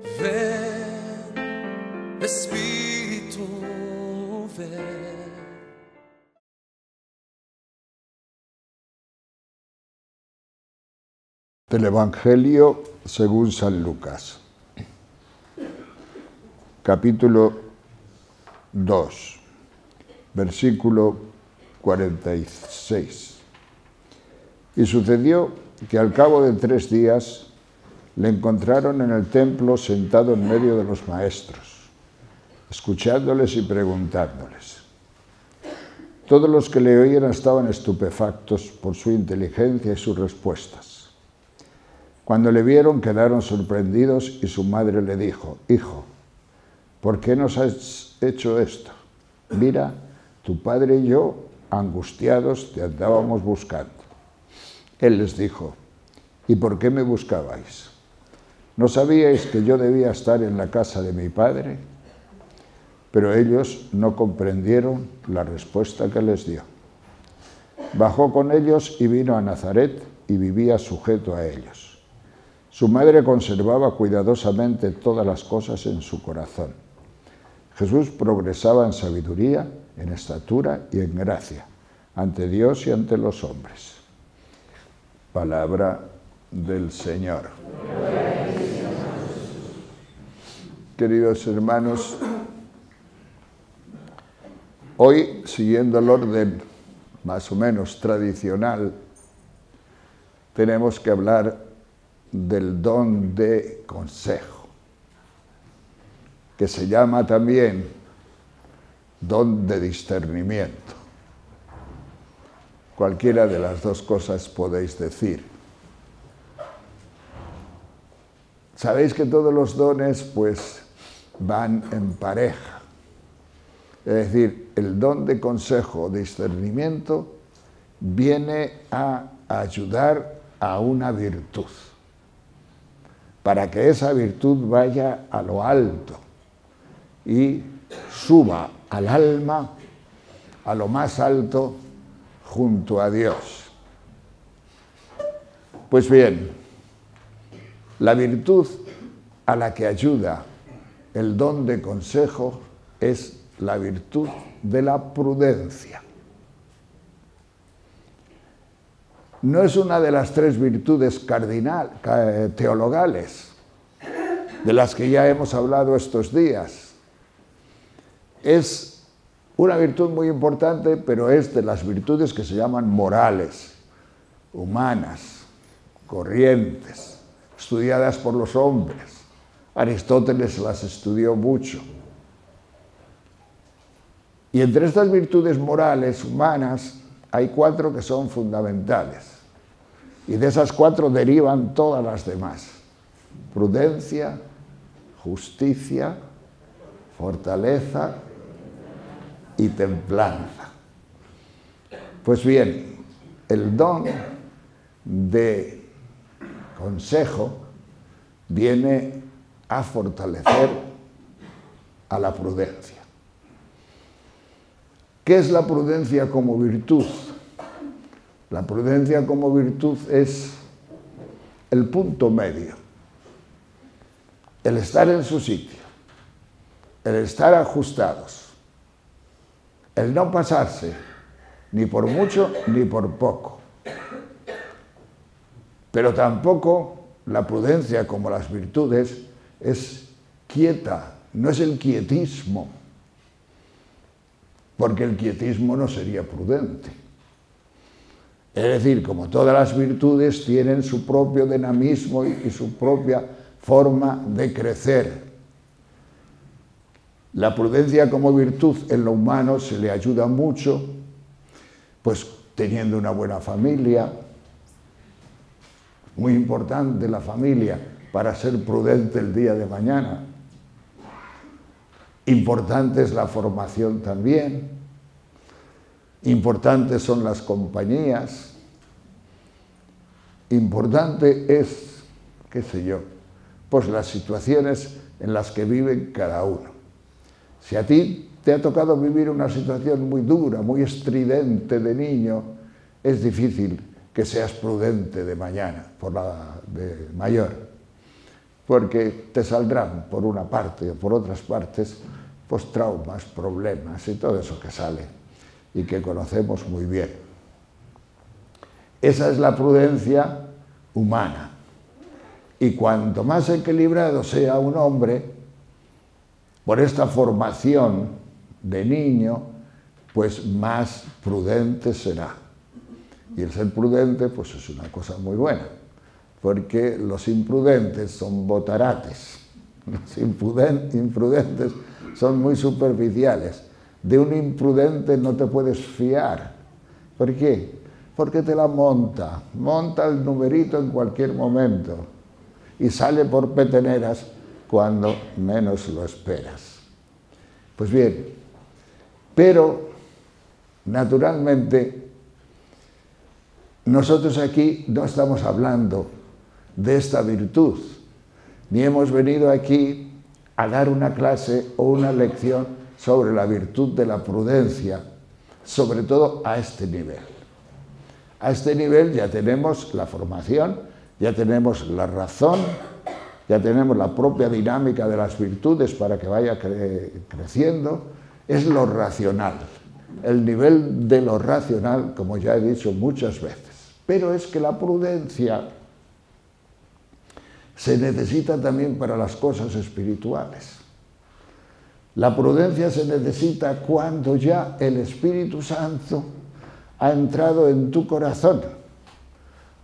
Ven, Espíritu, ven. Del Evangelio según San Lucas, capítulo 2, versículo 46. Y sucedió que al cabo de 3 días le encontraron en el templo sentado en medio de los maestros, escuchándoles y preguntándoles. Todos los que le oían estaban estupefactos por su inteligencia y sus respuestas. Cuando le vieron quedaron sorprendidos y su madre le dijo: Hijo, ¿por qué nos has hecho esto? Mira, tu padre y yo, angustiados, te andábamos buscando. Él les dijo: ¿y por qué me buscabais? ¿No sabíais que yo debía estar en la casa de mi padre? Pero ellos no comprendieron la respuesta que les dio. Bajó con ellos y vino a Nazaret y vivía sujeto a ellos. Su madre conservaba cuidadosamente todas las cosas en su corazón. Jesús progresaba en sabiduría, en estatura y en gracia, ante Dios y ante los hombres. Palabra del Señor. Queridos hermanos, hoy, siguiendo el orden más o menos tradicional, tenemos que hablar del don de consejo, que se llama también don de discernimiento. Cualquiera de las dos cosas podéis decir. Sabéis que todos los dones pues van en pareja. Es decir, el don de consejo o discernimiento viene a ayudar a una virtud, para que esa virtud vaya a lo alto y suba al alma a lo más alto junto a Dios. Pues bien, la virtud a la que ayuda el don de consejo es la virtud de la prudencia. No es una de las 3 virtudes teologales de las que ya hemos hablado estos días. Es una virtud muy importante, pero es de las virtudes que se llaman morales, humanas, corrientes, estudiadas por los hombres. Aristóteles las estudió mucho. Y entre estas virtudes morales, humanas, hay 4 que son fundamentales. Y de esas 4 derivan todas las demás: prudencia, justicia, fortaleza y templanza. Pues bien, el don de consejo viene a fortalecer a la prudencia. ¿Qué es la prudencia como virtud? La prudencia como virtud es el punto medio, el estar en su sitio, el estar ajustados, el no pasarse ni por mucho ni por poco. Pero tampoco la prudencia, como las virtudes, es quieta, no es el quietismo, porque el quietismo no sería prudente. Es decir, como todas las virtudes tienen su propio dinamismo y su propia forma de crecer. La prudencia como virtud en lo humano se le ayuda mucho, pues teniendo una buena familia. Muy importante la familia para ser prudente el día de mañana. Importante es la formación también. Importantes son las compañías. Importante es, qué sé yo, pues las situaciones en las que vive cada uno. Si a ti te ha tocado vivir una situación muy dura, muy estridente de niño, es difícil que seas prudente de mañana, de mayor. porque te saldrán por una parte o por otras partes pues traumas, problemas y todo eso que sale y que conocemos muy bien. Esa es la prudencia humana. Y cuanto más equilibrado sea un hombre, por esta formación de niño, pues más prudente será. Y el ser prudente pues es una cosa muy buena, porque los imprudentes son botarates, los imprudentes son muy superficiales. De un imprudente no te puedes fiar. ¿Por qué? Porque te la monta el numerito en cualquier momento y sale por peteneras cuando menos lo esperas. Pues bien, pero naturalmente nosotros aquí no estamos hablando de esta virtud, ni hemos venido aquí a dar una clase o una lección sobre la virtud de la prudencia, sobre todo a este nivel. A este nivel ya tenemos la formación, ya tenemos la razón, ya tenemos la propia dinámica de las virtudes para que vaya creciendo, es lo racional, el nivel de lo racional, como ya he dicho muchas veces. Pero es que la prudencia se necesita también para las cosas espirituales. La prudencia se necesita cuando ya el Espíritu Santo ha entrado en tu corazón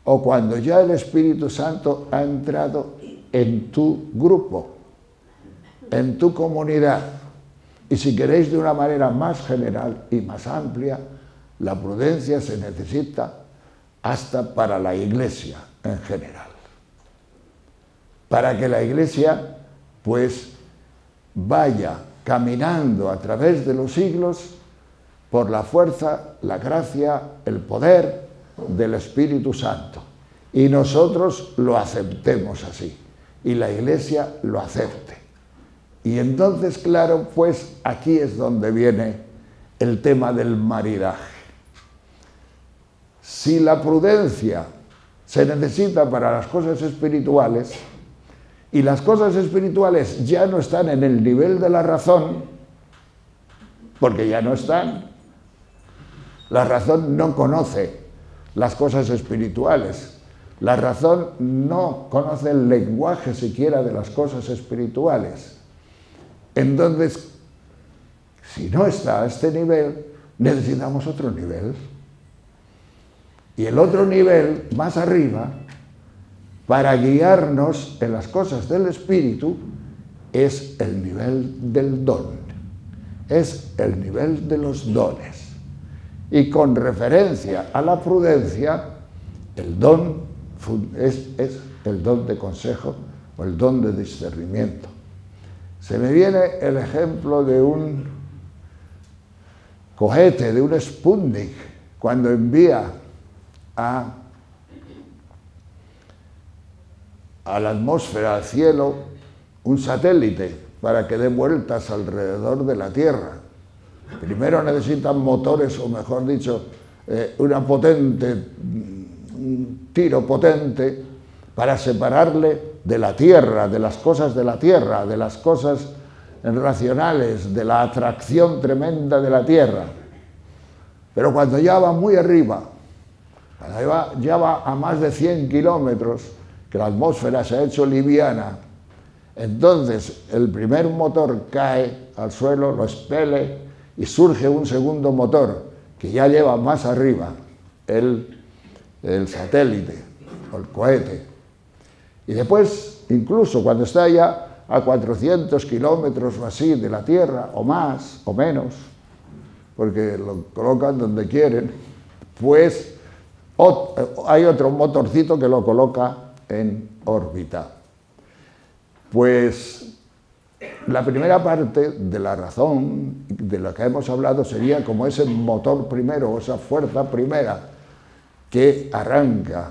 o cuando ya el Espíritu Santo ha entrado en tu grupo, en tu comunidad. Y si queréis de una manera más general y más amplia, la prudencia se necesita hasta para la Iglesia en general. Para que la Iglesia pues vaya caminando a través de los siglos por la fuerza, la gracia, el poder del Espíritu Santo. Y nosotros lo aceptemos así, y la Iglesia lo acepte. Y entonces, claro, pues aquí es donde viene el tema del maridaje. Si la prudencia se necesita para las cosas espirituales, y las cosas espirituales ya no están en el nivel de la razón, porque ya no están. La razón no conoce las cosas espirituales. La razón no conoce el lenguaje siquiera de las cosas espirituales. Entonces, si no está a este nivel, necesitamos otro nivel. Y el otro nivel, más arriba, para guiarnos en las cosas del Espíritu, es el nivel del don, es el nivel de los dones. Y con referencia a la prudencia, el don es el don de consejo o el don de discernimiento. Se me viene el ejemplo de un cohete, de un Sputnik, cuando envía a la atmósfera, al cielo, un satélite para que dé vueltas alrededor de la Tierra. Primero necesitan motores, o mejor dicho, un tiro potente para separarle de la Tierra, de las cosas de la Tierra, de las cosas racionales, de la atracción tremenda de la Tierra. Pero cuando ya va muy arriba, cuando ya va a más de 100 kilómetros, que la atmósfera se ha hecho liviana, entonces el primer motor cae al suelo, lo expele y surge un segundo motor que ya lleva más arriba el satélite o el cohete. Y después, incluso cuando está ya a 400 kilómetros o así de la Tierra, o más o menos, porque lo colocan donde quieren, pues hay otro motorcito que lo coloca en órbita. Pues la primera parte de la razón de lo que hemos hablado sería como ese motor primero, o esa fuerza primera que arranca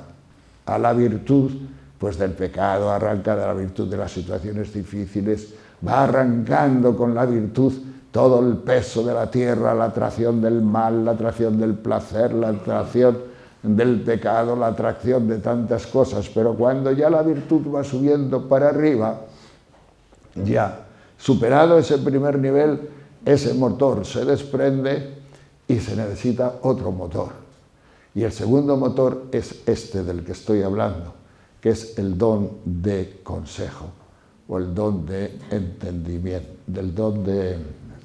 a la virtud pues del pecado, arranca de la virtud de las situaciones difíciles, va arrancando con la virtud todo el peso de la tierra, la atracción del mal, la atracción del placer, la atracción del pecado, la atracción de tantas cosas, pero cuando ya la virtud va subiendo para arriba, ya superado ese primer nivel, ese motor se desprende y se necesita otro motor. Y el segundo motor es este del que estoy hablando, que es el don de consejo, o el don de entendimiento, del don de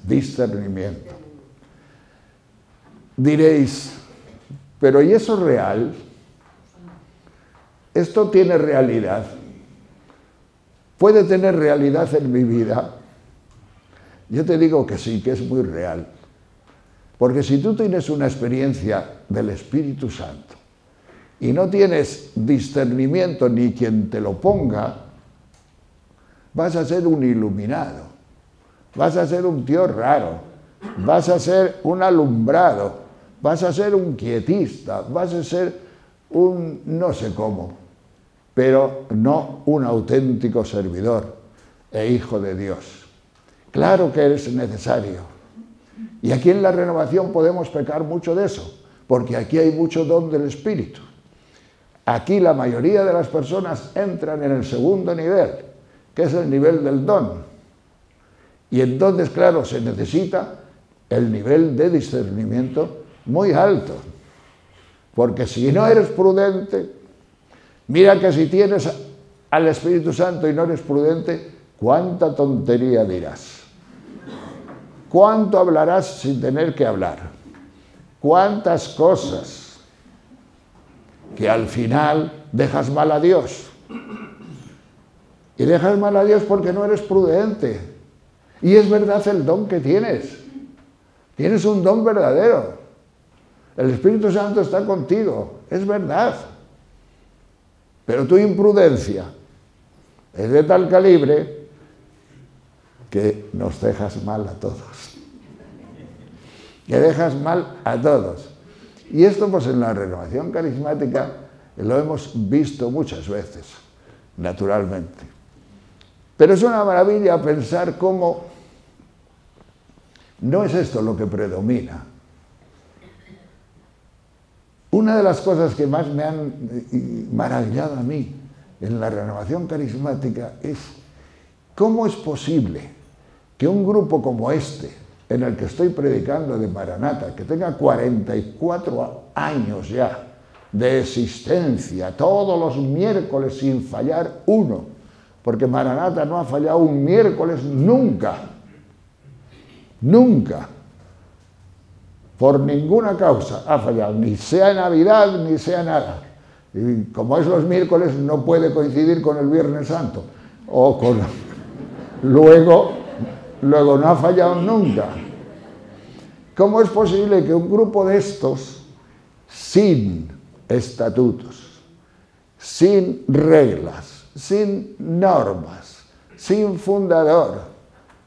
discernimiento. Diréis, pero ¿y eso es real? ¿Esto tiene realidad? ¿Puede tener realidad en mi vida? Yo te digo que sí, que es muy real. Porque si tú tienes una experiencia del Espíritu Santo y no tienes discernimiento ni quien te lo ponga, vas a ser un iluminado, vas a ser un tío raro, vas a ser un alumbrado, vas a ser un quietista, vas a ser un no sé cómo, pero no un auténtico servidor e hijo de Dios. Claro que es necesario. Y aquí en la renovación podemos pecar mucho de eso, porque aquí hay mucho don del Espíritu. Aquí la mayoría de las personas entran en el segundo nivel, que es el nivel del don. Y entonces, claro, se necesita el nivel de discernimiento muy alto. Porque si no eres prudente, mira que si tienes al Espíritu Santo y no eres prudente, ¿cuánta tontería dirás? ¿Cuánto hablarás sin tener que hablar? ¿Cuántas cosas que al final dejas mal a Dios? Y dejas mal a Dios porque no eres prudente. Y es verdad el don que tienes. Tienes un don verdadero. El Espíritu Santo está contigo. Es verdad. Pero tu imprudencia es de tal calibre que nos dejas mal a todos. Que dejas mal a todos. Y esto pues en la renovación carismática lo hemos visto muchas veces, naturalmente. Pero es una maravilla pensar cómo no es esto lo que predomina. Una de las cosas que más me han maravillado a mí en la renovación carismática es cómo es posible que un grupo como este, en el que estoy predicando de Maranata, que tenga 44 años ya de existencia, todos los miércoles sin fallar uno, porque Maranata no ha fallado un miércoles nunca, nunca, por ninguna causa ha fallado, ni sea Navidad ni sea nada. Y como es los miércoles no puede coincidir con el Viernes Santo, o con... Luego no ha fallado nunca. ¿Cómo es posible que un grupo de estos, sin estatutos, sin reglas, sin normas, sin fundador,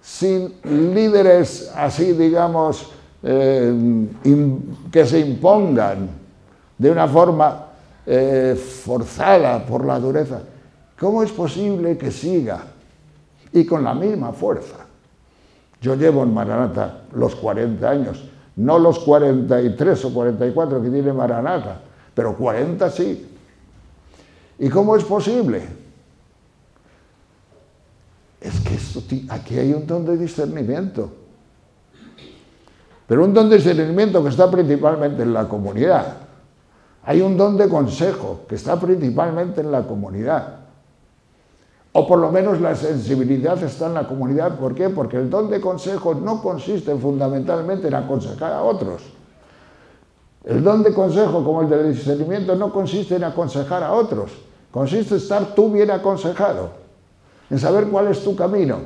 sin líderes así, digamos, que se impongan de una forma forzada por la dureza, cómo es posible que siga y con la misma fuerza? Yo llevo en Maranata los 40 años, no los 43 o 44 que tiene Maranata, pero 40 sí. ¿Y cómo es posible? Es que aquí hay un don de discernimiento. Pero un don de discernimiento que está principalmente en la comunidad. Hay un don de consejo que está principalmente en la comunidad. O por lo menos la sensibilidad está en la comunidad. ¿Por qué? Porque el don de consejo no consiste fundamentalmente en aconsejar a otros. El don de consejo, como el del discernimiento, no consiste en aconsejar a otros. Consiste en estar tú bien aconsejado, en saber cuál es tu camino,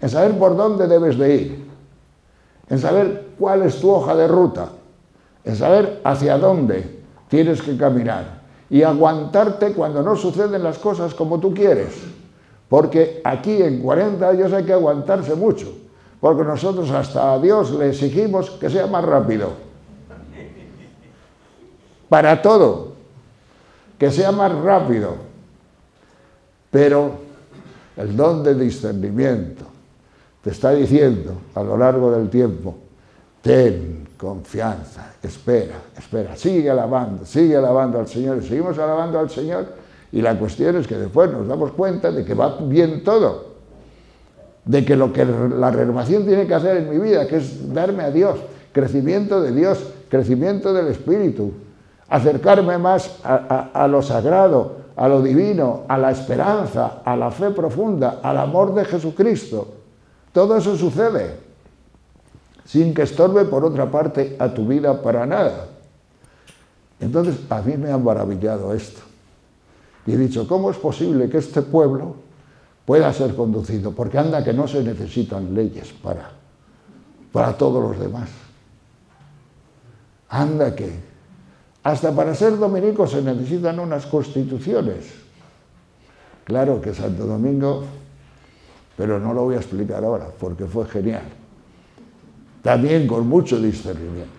en saber por dónde debes de ir, en saber cuál es tu hoja de ruta, en saber hacia dónde tienes que caminar. Y aguantarte cuando no suceden las cosas como tú quieres. Porque aquí en 40 años hay que aguantarse mucho. Porque nosotros hasta a Dios le exigimos que sea más rápido. Para todo. Que sea más rápido. Pero el don de discernimiento te está diciendo a lo largo del tiempo, ten confianza, espera, sigue alabando al Señor, y seguimos alabando al Señor, y la cuestión es que después nos damos cuenta de que va bien todo, de que lo que la renovación tiene que hacer en mi vida, que es darme a Dios, crecimiento de Dios, crecimiento del Espíritu, acercarme más a lo sagrado, a lo divino, a la esperanza, a la fe profunda, al amor de Jesucristo. Todo eso sucede sin que estorbe, por otra parte, a tu vida para nada. Entonces, a mí me ha maravillado esto. Y he dicho, ¿cómo es posible que este pueblo pueda ser conducido? Porque anda que no se necesitan leyes para todos los demás. Anda que hasta para ser dominicos se necesitan unas constituciones. Claro que Santo Domingo, pero no lo voy a explicar ahora, porque fue genial. También con mucho discernimiento.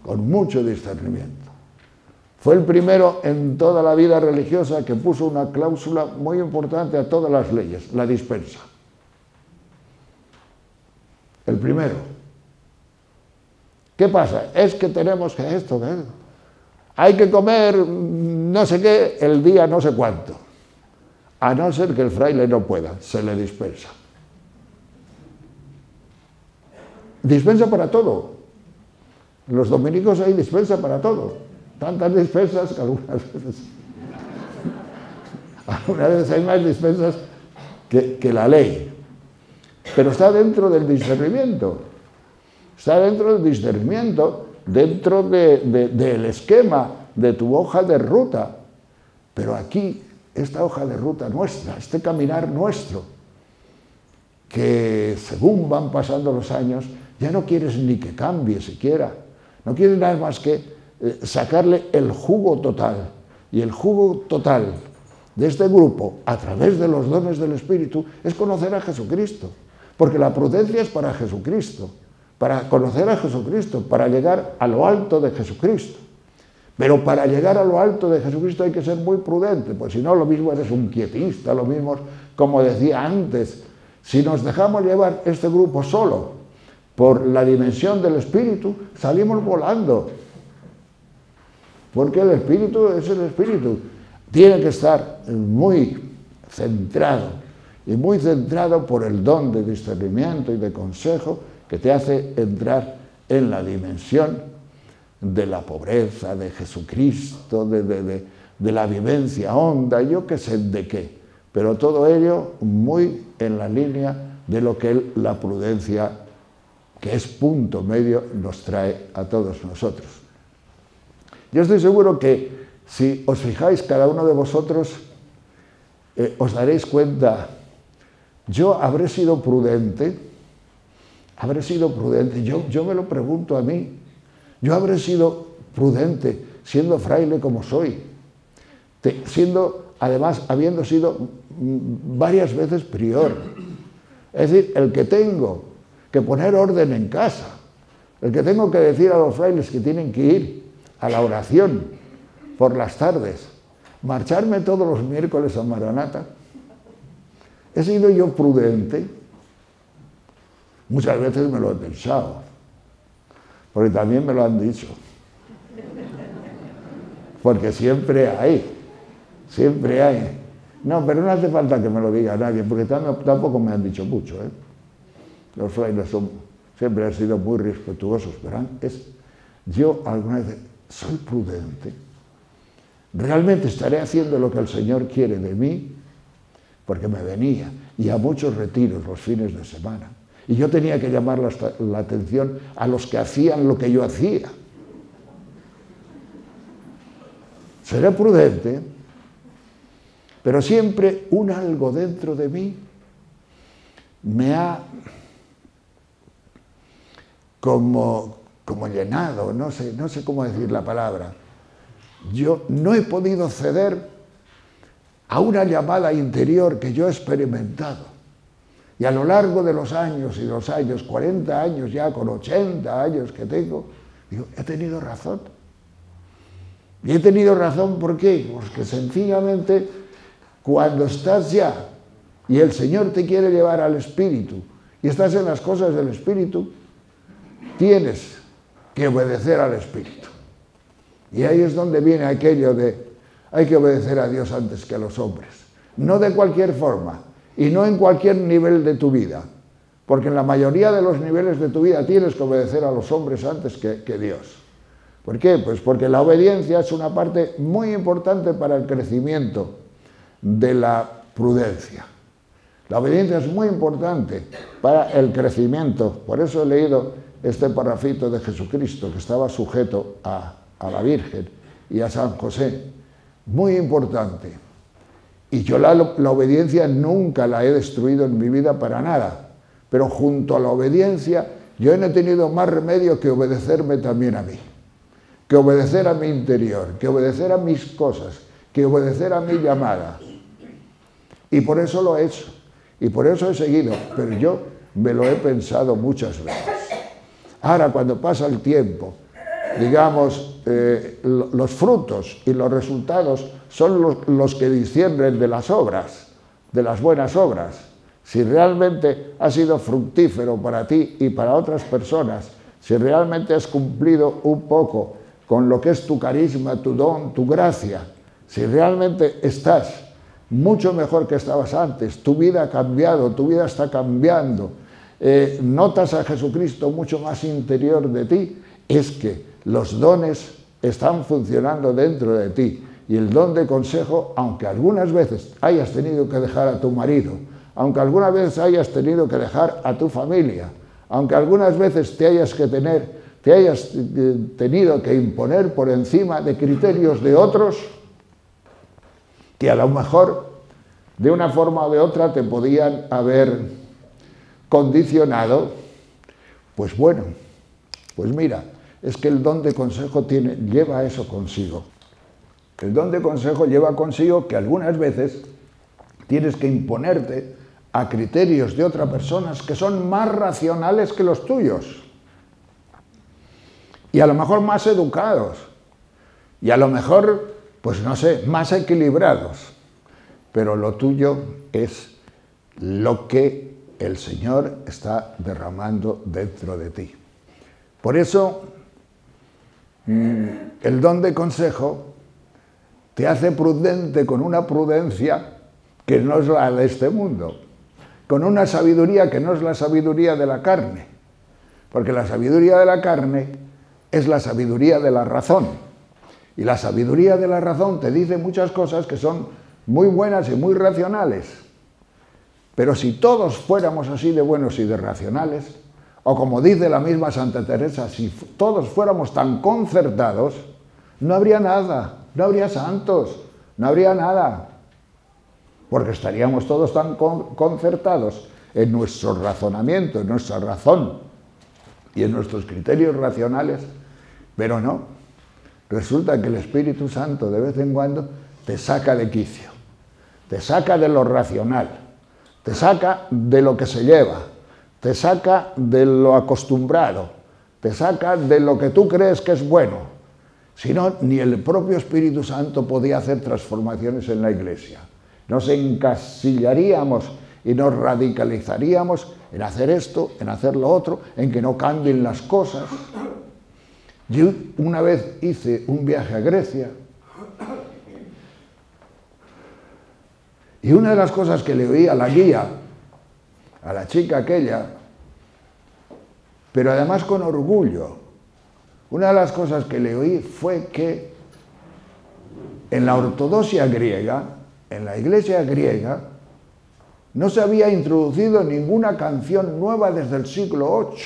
Con mucho discernimiento. Fue el primero en toda la vida religiosa que puso una cláusula muy importante a todas las leyes, la dispensa. El primero. ¿Qué pasa? Es que tenemos que esto, que hay que comer no sé qué el día no sé cuánto. A no ser que el fraile no pueda, se le dispensa. Dispensa para todo. Los dominicos hay dispensa para todo. Tantas dispensas que algunas veces hay más dispensas que la ley. Pero está dentro del discernimiento. Está dentro del discernimiento, dentro del esquema de tu hoja de ruta. Pero aquí, esta hoja de ruta nuestra, este caminar nuestro, que según van pasando los años, ya no quieres ni que cambie siquiera. No quieres nada más que sacarle el jugo total. Y el jugo total de este grupo, a través de los dones del Espíritu, es conocer a Jesucristo. Porque la prudencia es para Jesucristo, para conocer a Jesucristo, para llegar a lo alto de Jesucristo. Pero para llegar a lo alto de Jesucristo hay que ser muy prudente, pues si no, lo mismo eres un quietista, lo mismo, como decía antes, si nos dejamos llevar este grupo solo por la dimensión del Espíritu, salimos volando. Porque el Espíritu es el Espíritu. Tiene que estar muy centrado, y muy centrado por el don de discernimiento y de consejo que te hace entrar en la dimensión de la pobreza, de Jesucristo, de la vivencia honda, yo qué sé de qué. Pero todo ello muy en la línea de lo que la prudencia, que es punto medio, nos trae a todos nosotros. Yo estoy seguro que si os fijáis cada uno de vosotros, os daréis cuenta, yo habré sido prudente, yo me lo pregunto a mí, yo habré sido prudente siendo fraile como soy, además habiendo sido varias veces prior, es decir, el que tengo que poner orden en casa, el que tengo que decir a los frailes que tienen que ir a la oración por las tardes, marcharme todos los miércoles a Maranata. ¿He sido yo prudente? Muchas veces me lo he pensado, porque también me lo han dicho. Porque siempre hay. No, pero no hace falta que me lo diga nadie, porque tampoco me han dicho mucho, ¿eh? Los frailes siempre han sido muy respetuosos, pero yo alguna vez soy prudente. ¿Realmente estaré haciendo lo que el Señor quiere de mí? Porque me venía, y a muchos retiros los fines de semana. Y yo tenía que llamar la atención a los que hacían lo que yo hacía. Seré prudente, pero siempre un algo dentro de mí me ha como llenado, no sé cómo decir la palabra. Yo no he podido ceder a una llamada interior que yo he experimentado. Y a lo largo de los años, 40 años ya, con 80 años que tengo, digo, he tenido razón. Y he tenido razón, ¿por qué? Porque sencillamente, cuando estás ya, y el Señor te quiere llevar al Espíritu, y estás en las cosas del Espíritu, tienes que obedecer al Espíritu. Y ahí es donde viene aquello de hay que obedecer a Dios antes que a los hombres. No de cualquier forma y no en cualquier nivel de tu vida, porque en la mayoría de los niveles de tu vida tienes que obedecer a los hombres antes que Dios. ¿Por qué? Pues porque la obediencia es una parte muy importante para el crecimiento de la prudencia. La obediencia es muy importante para el crecimiento. Por eso he leído este parrafito de Jesucristo, que estaba sujeto a la Virgen y a San José. Muy importante. Y yo la obediencia nunca la he destruido en mi vida para nada. Pero junto a la obediencia, yo no he tenido más remedio que obedecerme también a mí. Que obedecer a mi interior, que obedecer a mis cosas, que obedecer a mi llamada. Y por eso lo he hecho. Y por eso he seguido, pero yo me lo he pensado muchas veces. Ahora, cuando pasa el tiempo, digamos, los frutos y los resultados son los que disciernen de las obras, de las buenas obras. Si realmente ha sido fructífero para ti y para otras personas, si realmente has cumplido un poco con lo que es tu carisma, tu don, tu gracia, si realmente estás mucho mejor que estabas antes, tu vida ha cambiado, tu vida está cambiando, notas a Jesucristo mucho más interior de ti, es que los dones están funcionando dentro de ti. Y el don de consejo, aunque algunas veces hayas tenido que dejar a tu marido, aunque algunas veces hayas tenido que dejar a tu familia, aunque algunas veces te hayas tenido que imponer por encima de criterios de otros, que a lo mejor de una forma o de otra te podían haber condicionado, pues bueno, pues mira, es que el don de consejo lleva eso consigo. El don de consejo lleva consigo que algunas veces tienes que imponerte a criterios de otras personas que son más racionales que los tuyos. Y a lo mejor más educados. Y a lo mejor, pues no sé, más equilibrados. Pero lo tuyo es lo que el Señor está derramando dentro de ti. Por eso, el don de consejo te hace prudente con una prudencia que no es la de este mundo, con una sabiduría que no es la sabiduría de la carne, porque la sabiduría de la carne es la sabiduría de la razón, y la sabiduría de la razón te dice muchas cosas que son muy buenas y muy racionales, pero si todos fuéramos así de buenos y de racionales, o como dice la misma Santa Teresa, si todos fuéramos tan concertados, no habría nada, no habría santos, no habría nada, porque estaríamos todos tan concertados en nuestro razonamiento, en nuestra razón y en nuestros criterios racionales, pero no. Resulta que el Espíritu Santo de vez en cuando te saca de quicio, te saca de lo racional, te saca de lo que se lleva, te saca de lo acostumbrado, te saca de lo que tú crees que es bueno. Si no, ni el propio Espíritu Santo podía hacer transformaciones en la Iglesia. Nos encasillaríamos y nos radicalizaríamos en hacer esto, en hacer lo otro, en que no cambien las cosas. Yo una vez hice un viaje a Grecia y una de las cosas que le oí a la guía, a la chica aquella, pero además con orgullo, una de las cosas que le oí fue que en la ortodoxia griega, en la iglesia griega, no se había introducido ninguna canción nueva desde el siglo VIII.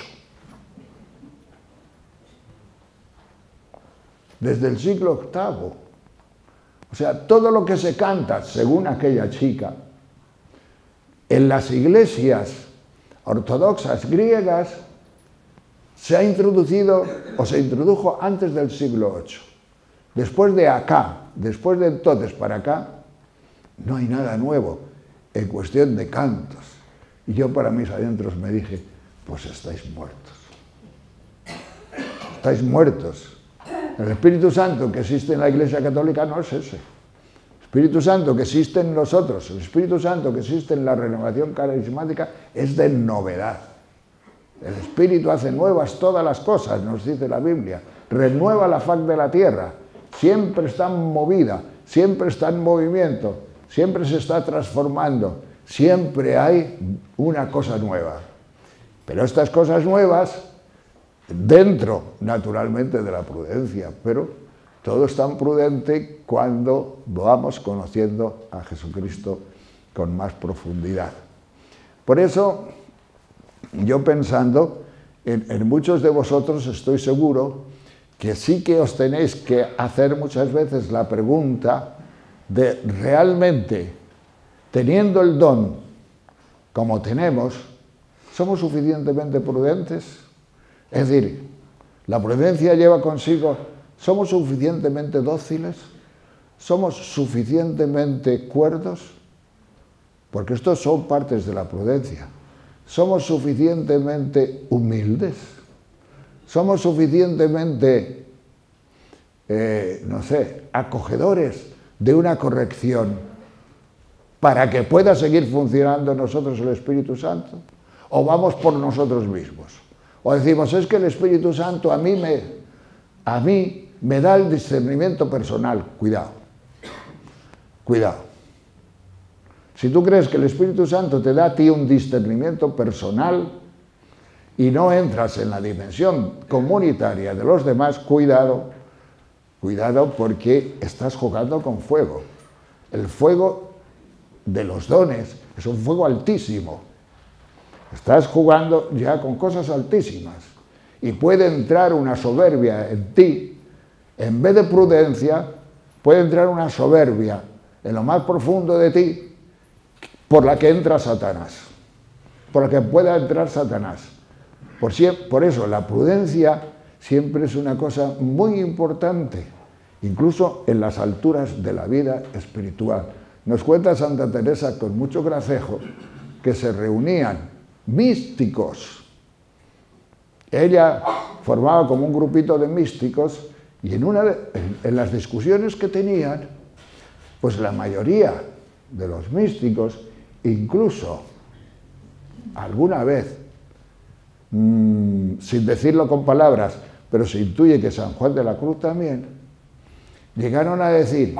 Desde el siglo VIII. O sea, todo lo que se canta, según aquella chica, en las iglesias ortodoxas griegas, se ha introducido o se introdujo antes del siglo VIII. Después de acá, después de entonces para acá, no hay nada nuevo en cuestión de cantos. Y yo para mis adentros me dije, pues estáis muertos. Estáis muertos. El Espíritu Santo que existe en la Iglesia Católica no es ese. El Espíritu Santo que existe en nosotros, el Espíritu Santo que existe en la renovación carismática es de novedad. El Espíritu hace nuevas todas las cosas, nos dice la Biblia. Renueva la faz de la tierra. Siempre está movida, siempre está en movimiento, siempre se está transformando. Siempre hay una cosa nueva. Pero estas cosas nuevas, dentro, naturalmente, de la prudencia, pero todo es tan prudente cuando vamos conociendo a Jesucristo con más profundidad. Por eso, yo pensando en muchos de vosotros, estoy seguro que sí que os tenéis que hacer muchas veces la pregunta de realmente, teniendo el don como tenemos, ¿somos suficientemente prudentes? Es decir, la prudencia lleva consigo, ¿somos suficientemente dóciles? ¿Somos suficientemente cuerdos? Porque estos son partes de la prudencia. ¿Somos suficientemente humildes? ¿Somos suficientemente, acogedores de una corrección para que pueda seguir funcionando en nosotros el Espíritu Santo? ¿O vamos por nosotros mismos? O decimos, es que el Espíritu Santo a mí me da el discernimiento personal. Cuidado, cuidado. Si tú crees que el Espíritu Santo te da a ti un discernimiento personal y no entras en la dimensión comunitaria de los demás, cuidado, cuidado, porque estás jugando con fuego. El fuego de los dones es un fuego altísimo. Estás jugando ya con cosas altísimas y puede entrar una soberbia en ti. En vez de prudencia, puede entrar una soberbia en lo más profundo de ti por la que entra Satanás, por la que pueda entrar Satanás. Por eso la prudencia siempre es una cosa muy importante, incluso en las alturas de la vida espiritual. Nos cuenta Santa Teresa con mucho gracejo que se reunían místicos. Ella formaba como un grupito de místicos y en las discusiones que tenían, pues la mayoría de los místicos, incluso alguna vez, sin decirlo con palabras, pero se intuye que San Juan de la Cruz también, llegaron a decir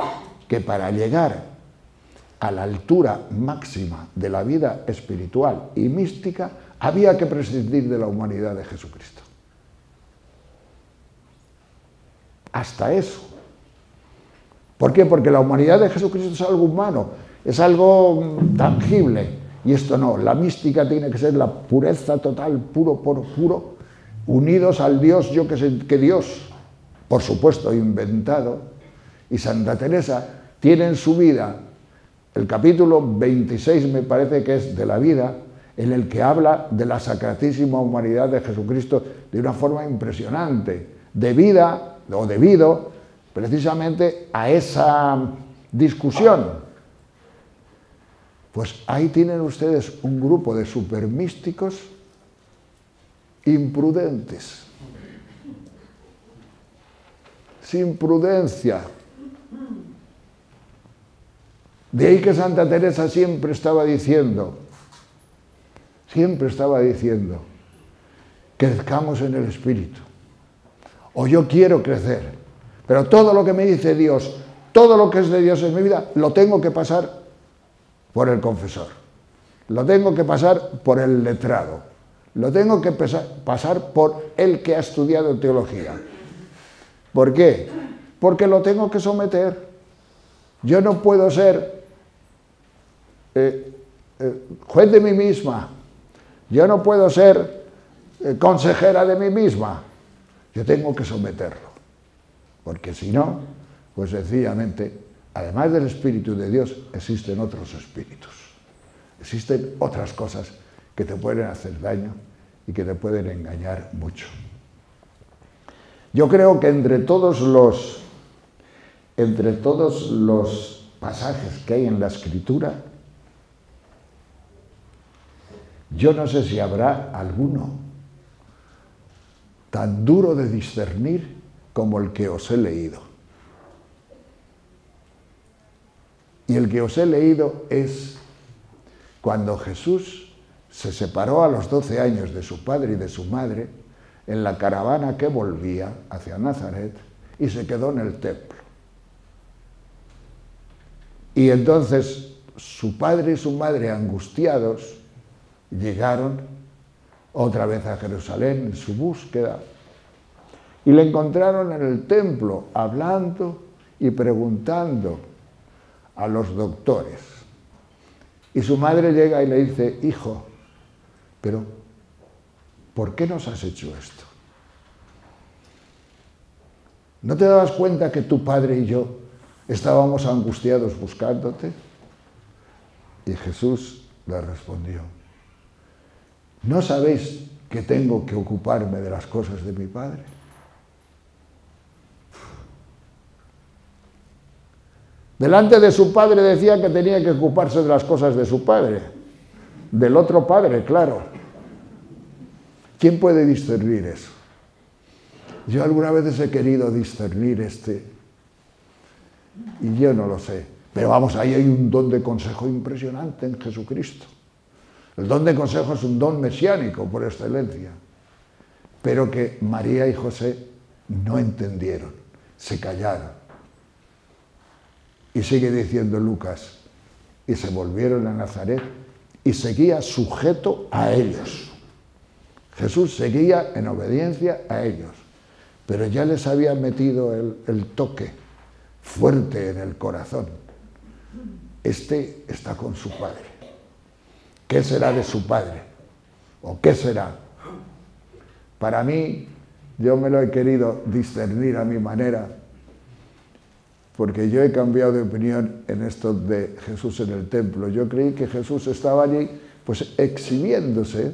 que para llegar a la altura máxima de la vida espiritual y mística, había que prescindir de la humanidad de Jesucristo. Hasta eso. ¿Por qué? Porque la humanidad de Jesucristo es algo humano, es algo tangible. Y esto no, la mística tiene que ser la pureza total, puro por puro, unidos al Dios, yo que sé, que Dios, por supuesto, inventado. Y Santa Teresa tiene en su vida el capítulo 26, me parece que es de la vida, en el que habla de la sacratísima humanidad de Jesucristo de una forma impresionante, debido precisamente a esa discusión. Pues ahí tienen ustedes un grupo de supermísticos imprudentes, sin prudencia. De ahí que Santa Teresa siempre estaba diciendo, crezcamos en el Espíritu. O yo quiero crecer, pero todo lo que me dice Dios, todo lo que es de Dios en mi vida, lo tengo que pasar por el confesor, lo tengo que pasar por el letrado, lo tengo que pasar por el que ha estudiado teología. ¿Por qué? Porque lo tengo que someter. Yo no puedo ser juez de mí misma, yo no puedo ser consejera de mí misma, yo tengo que someterlo, porque si no, pues sencillamente, además del Espíritu de Dios, existen otros espíritus, existen otras cosas que te pueden hacer daño y que te pueden engañar mucho. Yo creo que entre todos los pasajes que hay en la Escritura, yo no sé si habrá alguno tan duro de discernir como el que os he leído. Y el que os he leído es cuando Jesús se separó a los 12 años de su padre y de su madre en la caravana que volvía hacia Nazaret y se quedó en el templo. Y entonces su padre y su madre, angustiados, llegaron otra vez a Jerusalén en su búsqueda y le encontraron en el templo hablando y preguntando a los doctores. Y su madre llega y le dice: hijo, pero ¿por qué nos has hecho esto? ¿No te dabas cuenta que tu padre y yo estábamos angustiados buscándote? Y Jesús le respondió: ¿no sabéis que tengo que ocuparme de las cosas de mi Padre? Delante de su padre decía que tenía que ocuparse de las cosas de su padre, del otro padre, claro. ¿Quién puede discernir eso? Yo algunas veces he querido discernir y yo no lo sé. Pero vamos, ahí hay un don de consejo impresionante en Jesucristo. El don de consejo es un don mesiánico por excelencia, pero que María y José no entendieron, se callaron. Y sigue diciendo Lucas: y se volvieron a Nazaret y seguía sujeto a ellos. Jesús seguía en obediencia a ellos, pero ya les había metido el toque fuerte en el corazón. Este está con su padre. ¿Qué será de su padre? ¿O qué será? Para mí, yo me lo he querido discernir a mi manera, porque yo he cambiado de opinión en esto de Jesús en el templo. Yo creí que Jesús estaba allí, pues exhibiéndose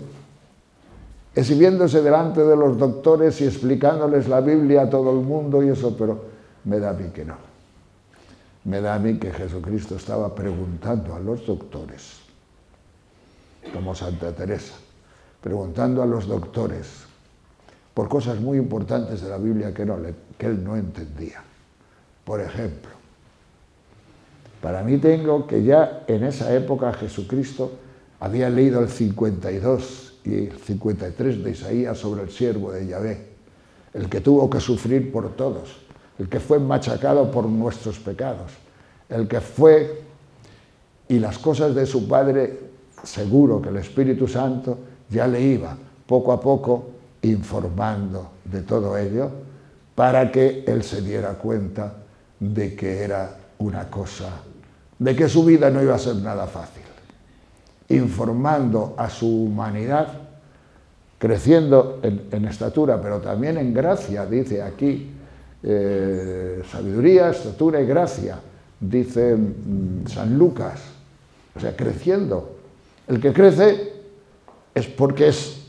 delante de los doctores y explicándoles la Biblia a todo el mundo y eso, pero me da a mí que no. Me da a mí que Jesucristo estaba preguntando a los doctores, como Santa Teresa, preguntando a los doctores por cosas muy importantes de la Biblia que él no entendía. Por ejemplo, para mí tengo que ya en esa época Jesucristo había leído el 52 y el 53 de Isaías sobre el siervo de Yahvé, el que tuvo que sufrir por todos, el que fue machacado por nuestros pecados, el que fue, y las cosas de su Padre, seguro que el Espíritu Santo ya le iba poco a poco informando de todo ello para que él se diera cuenta de que era una cosa, de que su vida no iba a ser nada fácil, informando a su humanidad, creciendo en estatura, pero también en gracia, dice aquí, sabiduría, estatura y gracia, dice San Lucas, o sea, creciendo. El que crece es porque es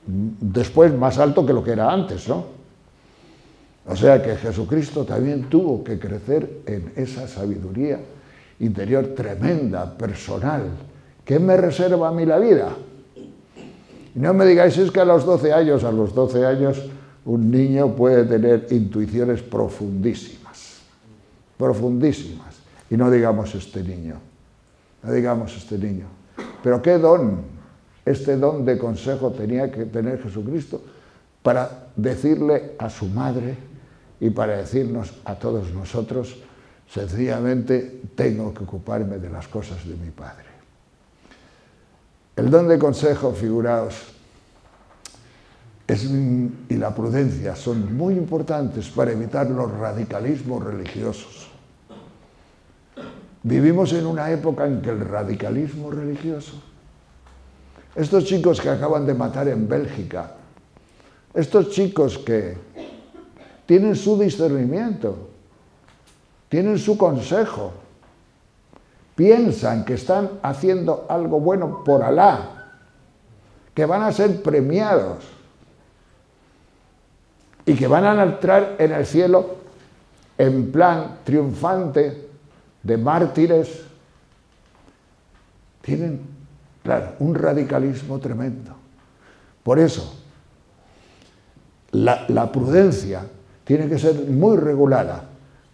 después más alto que lo que era antes, ¿no? O sea que Jesucristo también tuvo que crecer en esa sabiduría interior tremenda, personal. ¿Qué me reserva a mí la vida? Y no me digáis, es que a los 12 años un niño puede tener intuiciones profundísimas, profundísimas. Y no digamos este niño, no digamos este niño. Pero qué don, este don de consejo tenía que tener Jesucristo para decirle a su madre y para decirnos a todos nosotros, sencillamente tengo que ocuparme de las cosas de mi Padre. El don de consejo, figuraos, y la prudencia son muy importantes para evitar los radicalismos religiosos. Vivimos en una época en que el radicalismo religioso, estos chicos que acaban de matar en Bélgica, estos chicos que tienen su discernimiento, tienen su consejo, piensan que están haciendo algo bueno por Alá, que van a ser premiados y que van a entrar en el cielo en plan triunfante de mártires, tienen, claro, un radicalismo tremendo. Por eso, la prudencia tiene que ser muy regulada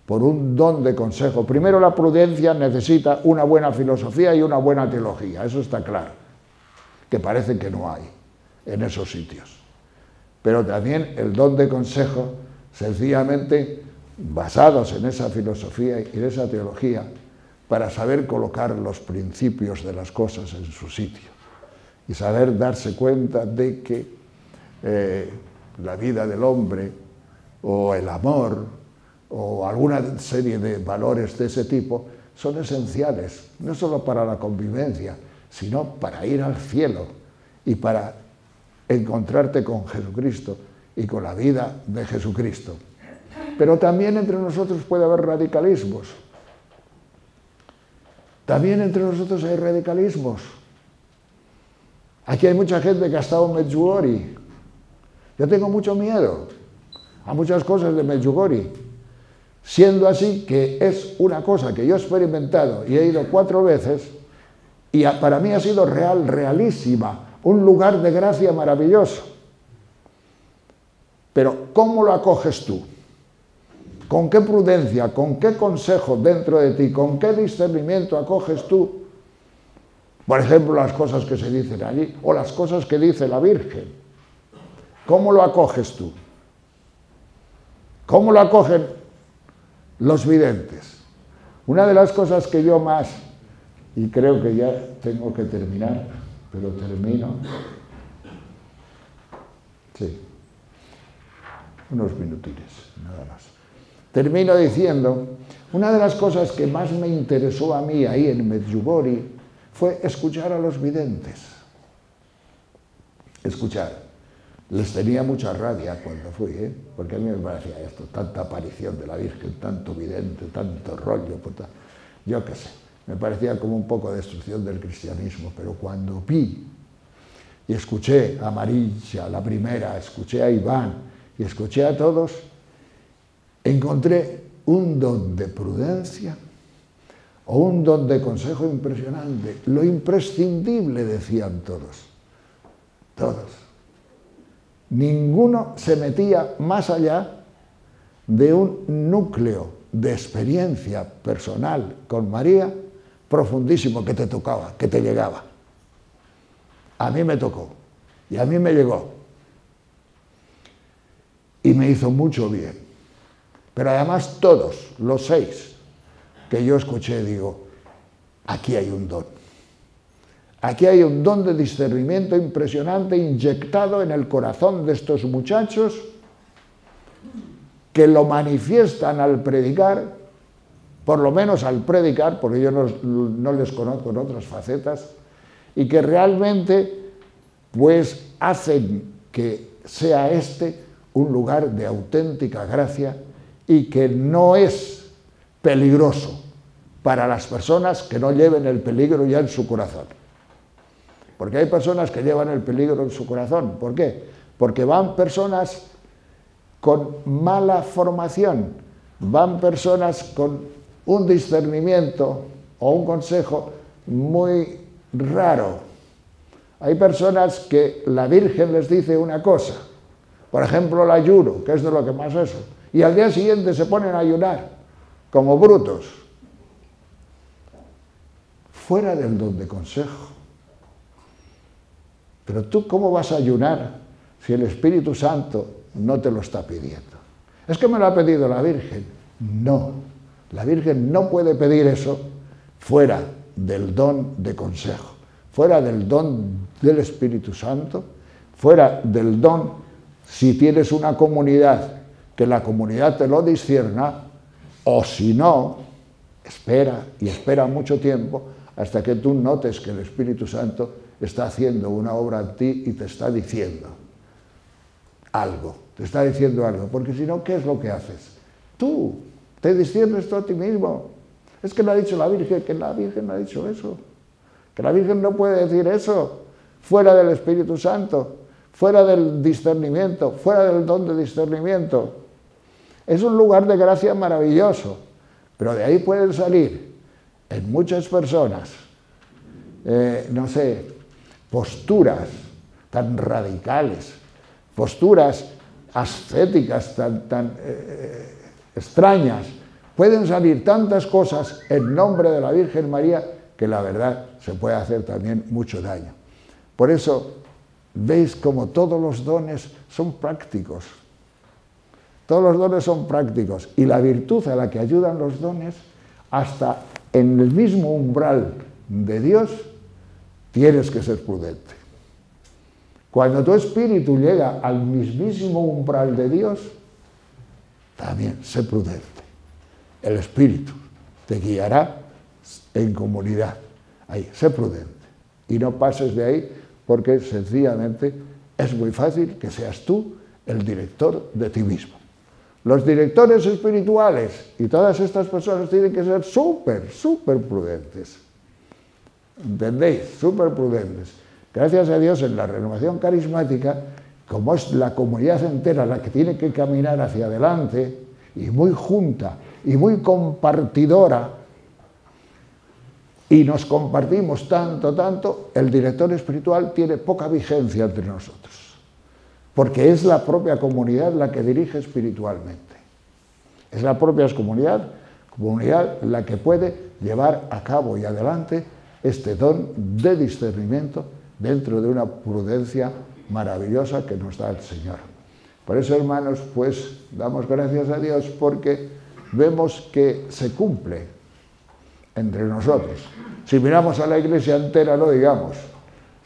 por un don de consejo. Primero, la prudencia necesita una buena filosofía y una buena teología, eso está claro. que parece que no hay en esos sitios. Pero también el don de consejo, sencillamente basados en esa filosofía y en esa teología, para saber colocar los principios de las cosas en su sitio y saber darse cuenta de que la vida del hombre o el amor o alguna serie de valores de ese tipo son esenciales, no solo para la convivencia, sino para ir al cielo y para encontrarte con Jesucristo y con la vida de Jesucristo. Pero también entre nosotros puede haber radicalismos. También entre nosotros hay radicalismos. Aquí hay mucha gente que ha estado en Medjugorje. Yo tengo mucho miedo a muchas cosas de Medjugorje, siendo así que es una cosa que yo he experimentado y he ido 4 veces y para mí ha sido realísima, un lugar de gracia maravilloso. Pero ¿cómo lo acoges tú? ¿Con qué prudencia, con qué consejo dentro de ti, con qué discernimiento acoges tú? Por ejemplo, las cosas que se dicen allí o las cosas que dice la Virgen. ¿Cómo lo acoges tú? ¿Cómo lo acogen los videntes? Una de las cosas que yo más, y creo que ya tengo que terminar, pero termino. Sí, unos minutines, nada más. Termino diciendo, una de las cosas que más me interesó a mí ahí en Medjugorje fue escuchar a los videntes. Escuchar. Les tenía mucha rabia cuando fui, porque a mí me parecía esto, tanta aparición de la Virgen, tanto vidente, tanto rollo, yo qué sé, me parecía como un poco de destrucción del cristianismo, pero cuando vi y escuché a Marilla, la primera, escuché a Iván y escuché a todos, encontré un don de prudencia o un don de consejo impresionante, lo imprescindible, decían todos, todos. Ninguno se metía más allá de un núcleo de experiencia personal con María profundísimo que te tocaba, que te llegaba. A mí me tocó y a mí me llegó y me hizo mucho bien. Pero además todos, los 6 que yo escuché, digo, aquí hay un don. Aquí hay un don de discernimiento impresionante inyectado en el corazón de estos muchachos que lo manifiestan al predicar, por lo menos al predicar, porque yo no les conozco en otras facetas, y que realmente pues hacen que sea este un lugar de auténtica gracia y que no es peligroso para las personas que no lleven el peligro ya en su corazón. Porque hay personas que llevan el peligro en su corazón. ¿Por qué? Porque van personas con mala formación, van personas con un discernimiento o un consejo muy raro. Hay personas que la Virgen les dice una cosa, por ejemplo el ayuno, que es de lo que más eso, y al día siguiente se ponen a ayunar, como brutos. Fuera del don de consejo. Pero tú, ¿cómo vas a ayunar si el Espíritu Santo no te lo está pidiendo? ¿Es que me lo ha pedido la Virgen? No, la Virgen no puede pedir eso fuera del don de consejo, fuera del don del Espíritu Santo, fuera del don, si tienes una comunidad, que la comunidad te lo discierna, o si no, espera, y espera mucho tiempo, hasta que tú notes que el Espíritu Santo está haciendo una obra en ti y te está diciendo algo, porque si no, ¿qué es lo que haces? Tú te disciernes tú a ti mismo. Es que lo ha dicho la Virgen, que la Virgen no ha dicho eso, que la Virgen no puede decir eso, fuera del Espíritu Santo, fuera del discernimiento, fuera del don de discernimiento. Es un lugar de gracia maravilloso, pero de ahí pueden salir en muchas personas, no sé, posturas tan radicales, posturas ascéticas tan extrañas. Pueden salir tantas cosas en nombre de la Virgen María que la verdad se puede hacer también mucho daño. Por eso veis como todos los dones son prácticos. Todos los dones son prácticos. Y la virtud a la que ayudan los dones, hasta en el mismo umbral de Dios, tienes que ser prudente. Cuando tu espíritu llega al mismísimo umbral de Dios, también sé prudente. El espíritu te guiará en comunidad. Ahí, sé prudente. Y no pases de ahí porque sencillamente es muy fácil que seas tú el director de ti mismo. Los directores espirituales y todas estas personas tienen que ser súper prudentes. ¿Entendéis? Súper prudentes. Gracias a Dios, en la renovación carismática, como es la comunidad entera la que tiene que caminar hacia adelante, y muy junta, y muy compartidora, y nos compartimos tanto, el director espiritual tiene poca vigencia entre nosotros, porque es la propia comunidad la que dirige espiritualmente. Es la propia comunidad la que puede llevar a cabo y adelante este don de discernimiento dentro de una prudencia maravillosa que nos da el Señor. Por eso, hermanos, pues damos gracias a Dios porque vemos que se cumple entre nosotros. Si miramos a la Iglesia entera, no digamos.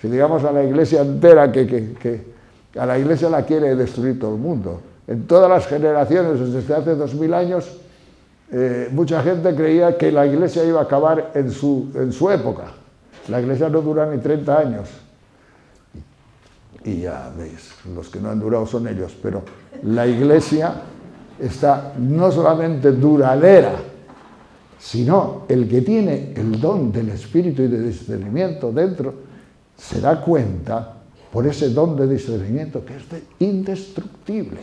Si digamos a la Iglesia entera que a la Iglesia la quiere destruir todo el mundo. En todas las generaciones, desde hace 2000 años, mucha gente creía que la Iglesia iba a acabar en su época. La Iglesia no dura ni 30 años. Y ya veis, los que no han durado son ellos, pero la Iglesia está no solamente duradera, sino el que tiene el don del espíritu y de discernimiento dentro, se da cuenta por ese don de discernimiento que es indestructible.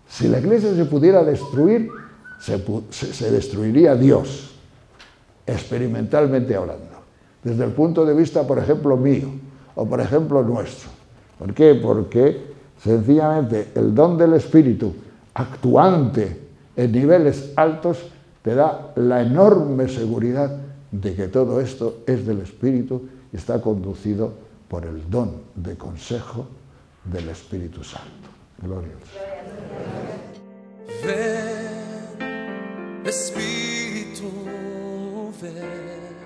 Si la Iglesia se pudiera destruir, se destruiría Dios, experimentalmente hablando, desde el punto de vista, por ejemplo, mío, o por ejemplo nuestro. ¿Por qué? Porque sencillamente el don del Espíritu actuante en niveles altos te da la enorme seguridad de que todo esto es del Espíritu y está conducido por el don de consejo del Espíritu Santo. Gloria a Dios. Ven, Espíritu, ven.